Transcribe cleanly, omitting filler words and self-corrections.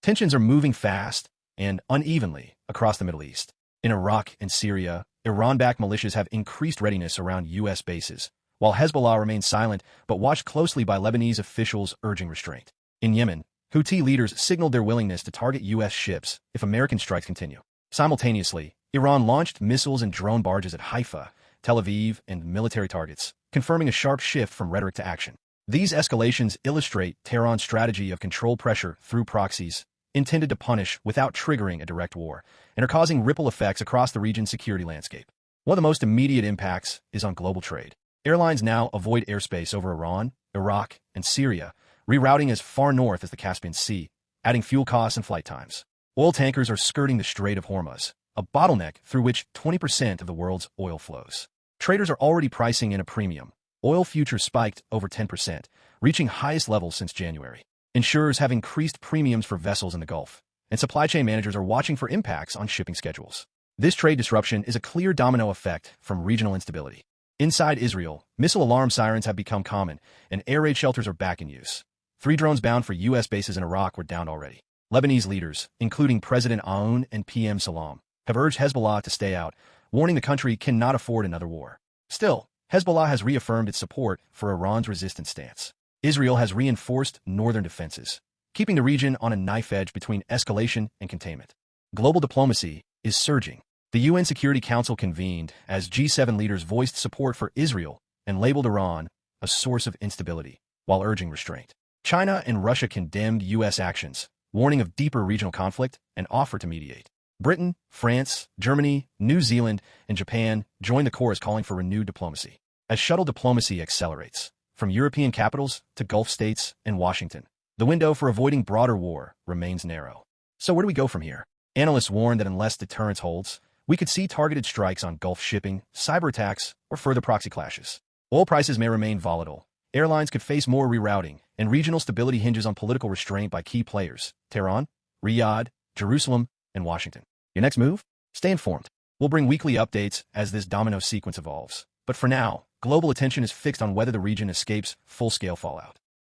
Tensions are moving fast and unevenly across the Middle East. In Iraq and Syria, Iran-backed militias have increased readiness around U.S. bases, while Hezbollah remains silent but watched closely by Lebanese officials urging restraint. In Yemen, Houthi leaders signaled their willingness to target U.S. ships if American strikes continue. Simultaneously, Iran launched missiles and drone barges at Haifa, Tel Aviv, and military targets, confirming a sharp shift from rhetoric to action. These escalations illustrate Tehran's strategy of control pressure through proxies, intended to punish without triggering a direct war, and are causing ripple effects across the region's security landscape. One of the most immediate impacts is on global trade. Airlines now avoid airspace over Iran, Iraq, and Syria, rerouting as far north as the Caspian Sea, adding fuel costs and flight times. Oil tankers are skirting the Strait of Hormuz, a bottleneck through which 20% of the world's oil flows. Traders are already pricing in a premium. Oil futures spiked over 10%, reaching highest levels since January. Insurers have increased premiums for vessels in the Gulf, and supply chain managers are watching for impacts on shipping schedules. This trade disruption is a clear domino effect from regional instability. Inside Israel, missile alarm sirens have become common, and air raid shelters are back in use. 3 drones bound for U.S. bases in Iraq were downed already. Lebanese leaders, including President Aoun and PM Salam, have urged Hezbollah to stay out, warning the country cannot afford another war. Still, Hezbollah has reaffirmed its support for Iran's resistance stance. Israel has reinforced northern defenses, keeping the region on a knife edge between escalation and containment. Global diplomacy is surging. The UN Security Council convened as G7 leaders voiced support for Israel and labeled Iran a source of instability, while urging restraint. China and Russia condemned U.S. actions, warning of deeper regional conflict and offered to mediate. Britain, France, Germany, New Zealand, and Japan joined the chorus calling for renewed diplomacy. As shuttle diplomacy accelerates, from European capitals to Gulf states and Washington, the window for avoiding broader war remains narrow. So where do we go from here? Analysts warn that unless deterrence holds, we could see targeted strikes on Gulf shipping, cyber attacks, or further proxy clashes. Oil prices may remain volatile, airlines could face more rerouting, and regional stability hinges on political restraint by key players: Tehran, Riyadh, Jerusalem, and Washington. Your next move? Stay informed. We'll bring weekly updates as this domino sequence evolves. But for now, global attention is fixed on whether the region escapes full-scale fallout.